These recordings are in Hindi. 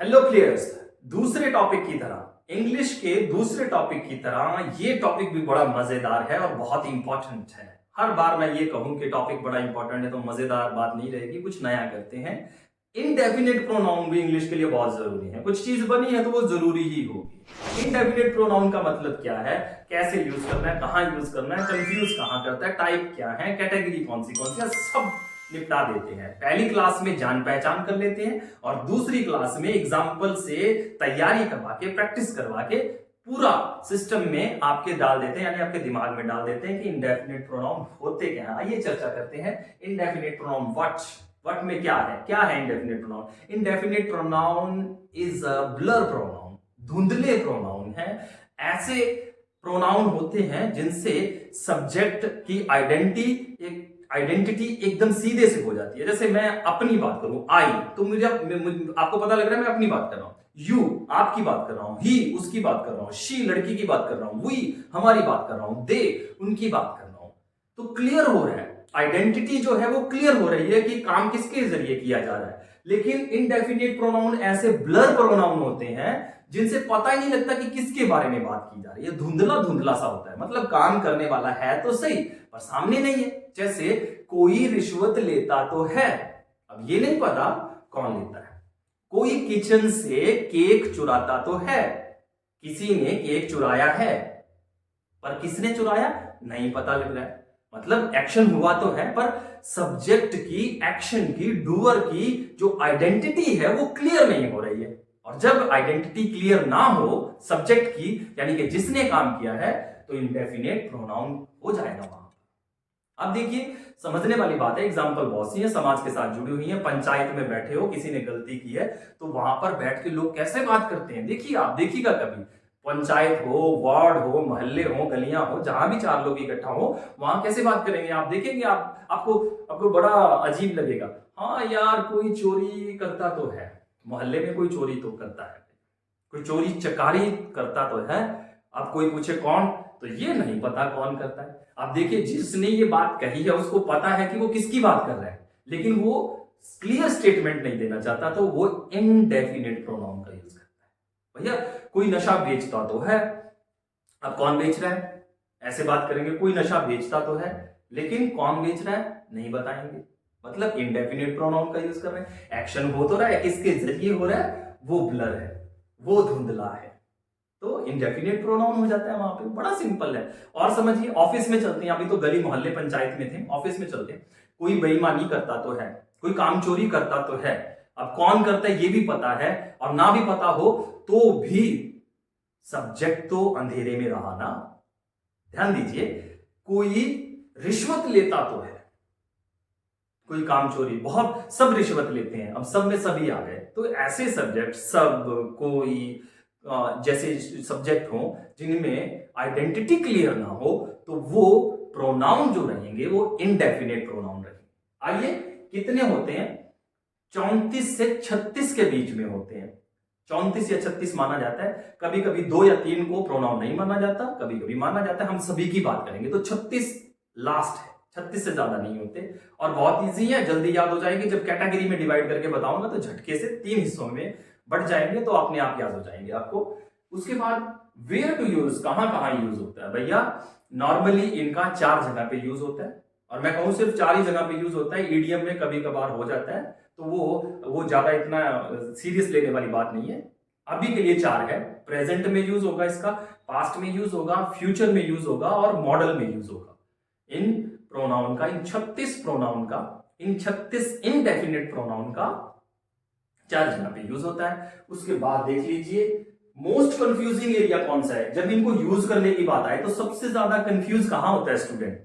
हेलो प्लेयर्स, दूसरे टॉपिक की तरह इंग्लिश के दूसरे टॉपिक की तरह ये टॉपिक भी बड़ा मजेदार है और बहुत इंपॉर्टेंट है। हर बार मैं ये कहूं कि टॉपिक बड़ा इंपॉर्टेंट है तो मजेदार बात नहीं रहेगी, कुछ नया करते हैं। इनडेफिनेट प्रोनाउन भी इंग्लिश के लिए बहुत जरूरी है। कुछ चीज बनी है तो वो जरूरी ही होगी। इनडेफिनेट प्रोनाउन का मतलब क्या है, कैसे यूज करना है, कहाँ यूज करना है, कंफ्यूज कहाँ करता है, टाइप क्या है, कैटेगरी कौन सी सब निपटा देते हैं। पहली क्लास में जान पहचान कर लेते हैं और दूसरी क्लास में एग्जाम्पल से तैयारी करवा के, प्रैक्टिस करवा के पूरा सिस्टम में आपके डाल देते हैं, यानी आपके दिमाग में डाल देते हैं कि इंडेफिनेट प्रोनाउन होते क्या है। आइए चर्चा करते हैं। इंडेफिनेट प्रोनाउन व्हाट में क्या है indefinite pronoun. Indefinite pronoun is a blur pronoun, धुंधले प्रोनाउन है। ऐसे प्रोनाउन होते हैं जिनसे सब्जेक्ट की आइडेंटिटी एकदम सीधे से हो जाती है। जैसे मैं अपनी बात करूं, आई, तो मुझे आपको पता लग रहा है मैं अपनी बात कर रहा हूं। यू आपकी बात कर रहा हूं, ही उसकी बात कर रहा हूं, शी लड़की की बात कर रहा हूं, वी हमारी बात कर रहा हूं, दे उनकी बात कर रहा हूं। तो क्लियर हो रहा है, आइडेंटिटी जो है वो क्लियर हो रही है कि काम किसके जरिए किया जा रहा है। लेकिन इनडेफिनेट प्रोनाउन ऐसे ब्लर प्रोनाउन होते हैं जिनसे पता ही नहीं लगता कि किसके बारे में बात की जा रही है। धुंधला धुंधला सा होता है, मतलब काम करने वाला है तो सही पर सामने नहीं है। जैसे कोई रिश्वत लेता तो है, अब ये नहीं पता कौन लेता है। कोई किचन से केक चुराता तो है, किसी ने केक चुराया है पर किसने चुराया नहीं पता लग रहा है। मतलब एक्शन हुआ तो है पर सब्जेक्ट की, एक्शन की, डूअर की जो आइडेंटिटी है वो क्लियर नहीं हो रही है। और जब आइडेंटिटी क्लियर ना हो सब्जेक्ट की, यानी कि जिसने काम किया है, तो इंडेफिनेट प्रोनाउन हो जाएगा वहां। अब देखिए, समझने वाली बात है। एग्जाम्पल बहुत सी है, समाज के साथ जुड़ी हुई है। पंचायत में बैठे हो, किसी ने गलती की है तो वहां पर बैठ के लोग कैसे बात करते हैं, देखिए आप देखिएगा कभी। पंचायत हो, वार्ड हो, मोहल्ले हो, गलियां हो, जहां भी चार लोग इकट्ठा हो वहां कैसे बात करेंगे आप देखेंगे। आपको बड़ा अजीब लगेगा। हाँ यार, कोई चोरी करता तो है, मोहल्ले में कोई चोरी तो करता है, कोई चोरी चकारी करता तो है। अब कोई पूछे कौन, तो ये नहीं पता कौन करता है। अब देखिए, जिसने ये बात कही है उसको पता है कि वो किसकी बात कर रहा है, लेकिन वो क्लियर स्टेटमेंट नहीं देना चाहता, तो वो इनडेफिनेट प्रोनाउन का यूज करता है। भैया कोई नशा बेचता तो है, अब कौन बेच रहा है ऐसे बात करेंगे। कोई नशा बेचता तो है लेकिन कौन बेच रहा है नहीं बताएंगे, मतलब इनडेफिनेट प्रोनाउन का यूज कर रहे हैं। एक्शन हो तो रहा है, किसके जरिए हो रहा है, वो ब्लर है, वो धुंधला है, तो इंडेफिनेट प्रोनाउन हो जाता है वहां पे। बड़ा सिंपल है। और समझिए, ऑफिस में चलते हैं, अभी तो गली मोहल्ले पंचायत में थे, ऑफिस में चलते हैं। कोई बेईमानी करता तो है, कोई काम चोरी करता तो है। अब कौन करता है ये भी पता है, और ना भी पता हो तो भी सब्जेक्ट तो अंधेरे में रहा ना। ध्यान दीजिए, कोई रिश्वत लेता तो है, कोई काम चोरी, बहुत सब रिश्वत लेते हैं, अब सब में सभी आ गए। तो ऐसे सब्जेक्ट, सब, कोई, जैसे सब्जेक्ट हो जिनमें आइडेंटिटी क्लियर ना हो, तो वो प्रोनाउन जो रहेंगे वो इनडेफिनेट प्रोनाउन रहेंगे। आइए, कितने होते हैं, 34 से 36 के बीच में होते हैं। 34 या 36 माना जाता है, कभी कभी 2 या 3 को प्रोनाउन नहीं माना जाता, कभी कभी माना जाता है। हम सभी की बात करेंगे तो 36 लास्ट है, 36 से ज्यादा नहीं होते। और बहुत इजी है, जल्दी याद हो जाएंगे। जब कैटेगरी में डिवाइड करके बताऊंगा तो झटके से 3 हिस्सों में बढ़ जाएंगे, तो अपने आप याद हो जाएंगे आपको। उसके बाद वेयर टू यूज, कहां कहां यूज होता है भैया। नॉर्मली इनका 4 जगह पे यूज होता है, और मैं कहूं सिर्फ 4 ही जगह पे यूज होता है। ईडीएम में कभी कभार हो जाता है, तो वो ज्यादा इतना सीरियस लेने वाली बात नहीं है। अभी के लिए 4 है। प्रेजेंट में यूज होगा इसका, पास्ट में यूज होगा, फ्यूचर में यूज होगा और मॉडल में यूज होगा। इन प्रोनाउन का, इन 36 प्रोनाउन का, इन 36 इनडेफिनेट प्रोनाउन का 4 जगह पे यूज होता है। उसके बाद देख लीजिए, मोस्ट कंफ्यूजिंग एरिया कौन सा है। जब इनको यूज करने की बात आए तो सबसे ज्यादा कंफ्यूज कहां होता है स्टूडेंट,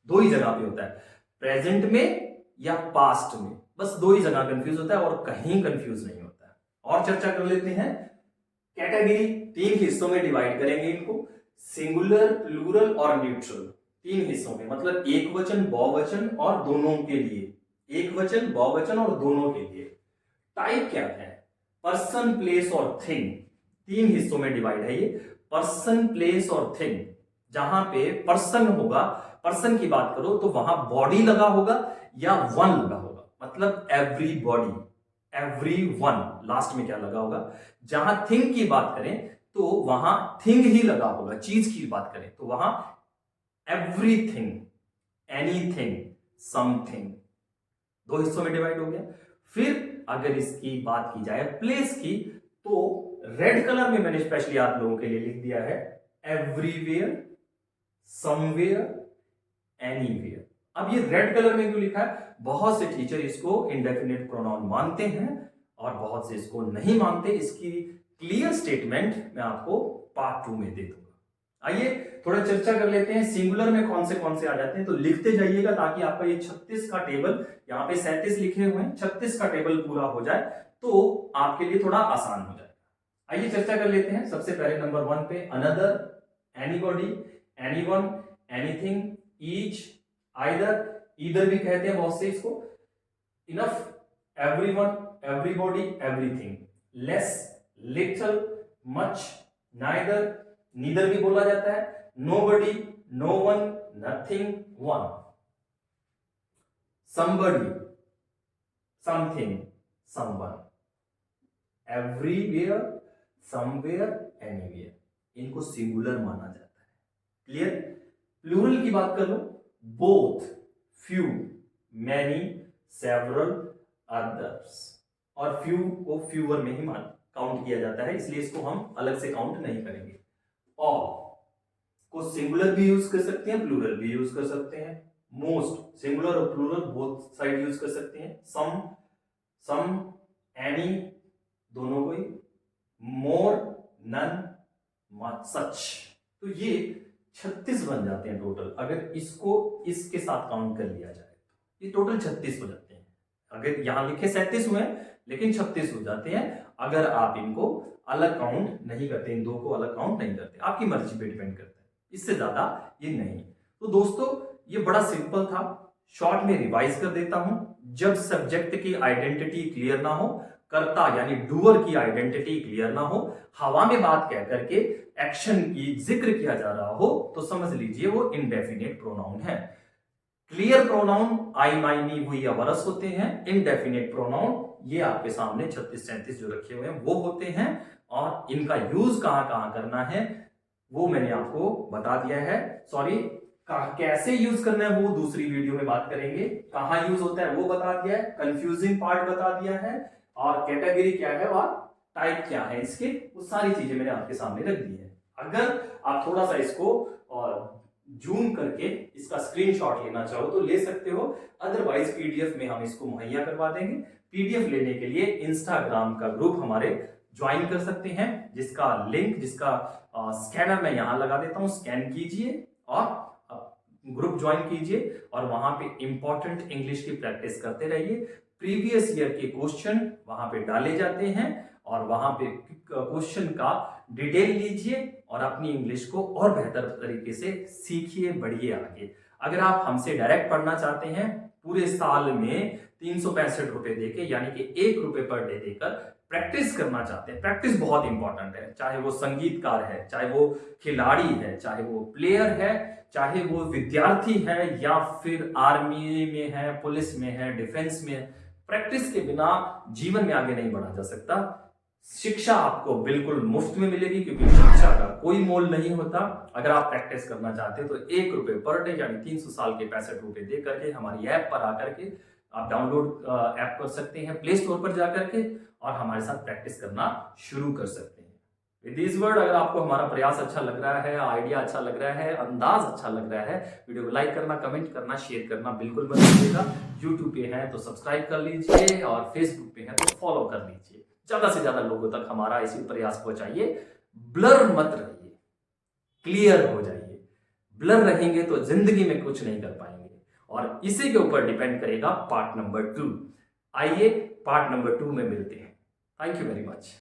2 ही जगह पे होता है, प्रेजेंट में या पास्ट में। बस 2 ही जगह कंफ्यूज होता है और कहीं कंफ्यूज नहीं होता है। और चर्चा कर लेते हैं। कैटेगरी 3 हिस्सों में डिवाइड करेंगे इनको, सिंगुलर, प्लूरल और न्यूट्रल। 3 हिस्सों में, मतलब एक वचन, बहुवचन और दोनों के लिए। एक वचन, बहुवचन और दोनों के लिए। टाइप क्या है, पर्सन, प्लेस और थिंग। 3 हिस्सों में डिवाइड है ये, पर्सन, प्लेस और थिंग। जहां पे पर्सन होगा, पर्सन की बात करो तो वहां बॉडी लगा होगा या वन लगा होगा, मतलब एवरी बॉडी, everyone, लास्ट में क्या लगा होगा? जहां थिंग की बात करें तो वहां थिंग ही लगा होगा, चीज की बात करें तो वहां एवरीथिंग, एनीथिंग, समथिंग, दो हिस्सों में डिवाइड हो गया। फिर अगर इसकी बात की जाए प्लेस की, तो रेड कलर में मैंने स्पेशली आप लोगों के लिए लिख दिया है एवरीवेयर, समवेयर, एनीवेयर। अब ये रेड कलर में क्यों लिखा है? बहुत से टीचर इसको इंडेफिनिट प्रोनाउन मानते हैं और बहुत से इसको नहीं मानते। इसकी क्लियर स्टेटमेंट मैं आपको पार्ट 2 में दे दूंगा। आइए थोड़ा चर्चा कर लेते हैं सिंगुलर में कौन से आ जाते हैं। तो लिखते जाइएगा ताकि आपका ये 36 का टेबल, यहाँ पे 37 लिखे हुए हैं, 36 का टेबल पूरा हो जाए तो आपके लिए थोड़ा आसान हो जाए। आइए चर्चा कर लेते हैं। सबसे पहले नंबर 1 पे another, anybody, anyone, anything, each, either, either भी कहते हैं बहुत से इसको, enough, everyone, everybody, everything, less, little, much, neither, neither भी बोला जाता है, nobody, no one, nothing, one, somebody, something, someone, everywhere, somewhere, anywhere, इनको सिंगुलर माना जाता है। क्लियर? प्लूरल की बात कर लो, both, few, many, several, others, और फ्यू को फ्यूअर में ही काउंट किया जाता है, इसलिए इसको हम अलग से काउंट नहीं करेंगे। ऑल को सिंगुलर भी यूज कर सकते हैं, प्लूरल भी यूज कर सकते हैं। मोस्ट, सिंगुलर और प्लूरल बोथ साइड यूज कर सकते हैं। सम, एनी, दोनों को ही, मोर, नन, सच। तो ये 36 बन जाते हैं टोटल। अगर इसको इसके साथ काउंट कर लिया जाए तो ये टोटल 36 हो जाते हैं। अगर यहां लिखे 37 हुए लेकिन 36 हो जाते हैं अगर आप इनको अलग काउंट नहीं करते, इन दो को अलग काउंट नहीं करते। आपकी मर्जी पे डिपेंड करता है, इससे ज्यादा ये नहीं। तो दोस्तों ये बड़ा सिंपल था, शॉर्ट में रिवाइज कर देता हूं। जब सब्जेक्ट की आइडेंटिटी क्लियर ना हो, कर्ता यानी डूअर की आइडेंटिटी क्लियर ना हो, हवा में बात कह करके एक्शन की जिक्र किया जा रहा हो, तो समझ लीजिए वो इंडेफिनिट प्रोनाउन है। क्लियर प्रोनाउन आई, माई, मी, हुई या वरस होते हैं। इनडेफिनिट प्रोनाउन ये आपके सामने 36-37 जो रखे हुए हैं वो होते हैं, और इनका यूज कहां कहां करना है वो मैंने आपको बता दिया है। सॉरी, कैसे यूज करना है वो दूसरी वीडियो में बात करेंगे। कहां यूज होता है वो बता दिया है, कंफ्यूजिंग पार्ट बता दिया है, और कैटेगरी क्या है और टाइप क्या है इसके, वो सारी चीजें मैंने आपके सामने रख दी है। अगर आप थोड़ा सा इसको और जूम करके इसका स्क्रीनशॉट लेना चाहो तो ले सकते हो, अदरवाइज पीडीएफ में हम इसको मुहैया करवा देंगे। पीडीएफ लेने के लिए इंस्टाग्राम का ग्रुप हमारे ज्वाइन कर सकते हैं, जिसका लिंक, जिसका स्कैनर मैं यहां लगा देता हूं, स्कैन कीजिए और ग्रुप ज्वाइन कीजिए, और वहां पे इंपॉर्टेंट इंग्लिश की प्रैक्टिस करते रहिए। प्रीवियस ईयर के क्वेश्चन वहां पे डाले जाते हैं, और वहां पे क्वेश्चन का डिटेल लीजिए और अपनी इंग्लिश को और बेहतर तरीके से सीखिए, बढ़िए आगे। अगर आप हमसे डायरेक्ट पढ़ना चाहते हैं, पूरे साल में 365 रुपए देके, यानी कि 1 रुपए पर डे देकर प्रैक्टिस करना चाहते हैं, प्रैक्टिस बहुत इंपॉर्टेंट है। चाहे वो संगीतकार है, चाहे वो खिलाड़ी है, चाहे वो प्लेयर है, चाहे वो विद्यार्थी है, या फिर आर्मी में है, पुलिस में है, डिफेंस में है, प्रैक्टिस के बिना जीवन में आगे नहीं बढ़ा जा सकता। शिक्षा आपको बिल्कुल मुफ्त में मिलेगी, क्योंकि शिक्षा का कोई मोल नहीं होता। अगर आप प्रैक्टिस करना चाहते हैं तो 1 रुपए पर डे यानी 300 साल के 65 रुपए दे करके हमारी ऐप पर आकर के आप डाउनलोड ऐप कर सकते हैं प्ले स्टोर पर जाकर के, और हमारे साथ प्रैक्टिस करना शुरू कर सकते हैं। विद दिस वर्ड, अगर आपको हमारा प्रयास अच्छा लग रहा है, आइडिया अच्छा लग रहा है, अंदाज अच्छा लग रहा है, वीडियो को लाइक करना, कमेंट करना, शेयर करना बिल्कुल मत भूलिएगा। यूट्यूब पे है तो सब्सक्राइब कर लीजिए, और फेसबुक पे है तो फॉलो कर लीजिए। ज्यादा से ज्यादा लोगों तक हमारा इसी प्रयास पहुंचाइए। ब्लर मत रहिए, क्लियर हो जाइए। ब्लर रहेंगे तो जिंदगी में कुछ नहीं कर पाएंगे, और इसी के ऊपर डिपेंड करेगा पार्ट नंबर 2। आइए पार्ट नंबर 2 में मिलते हैं। Thank you very much.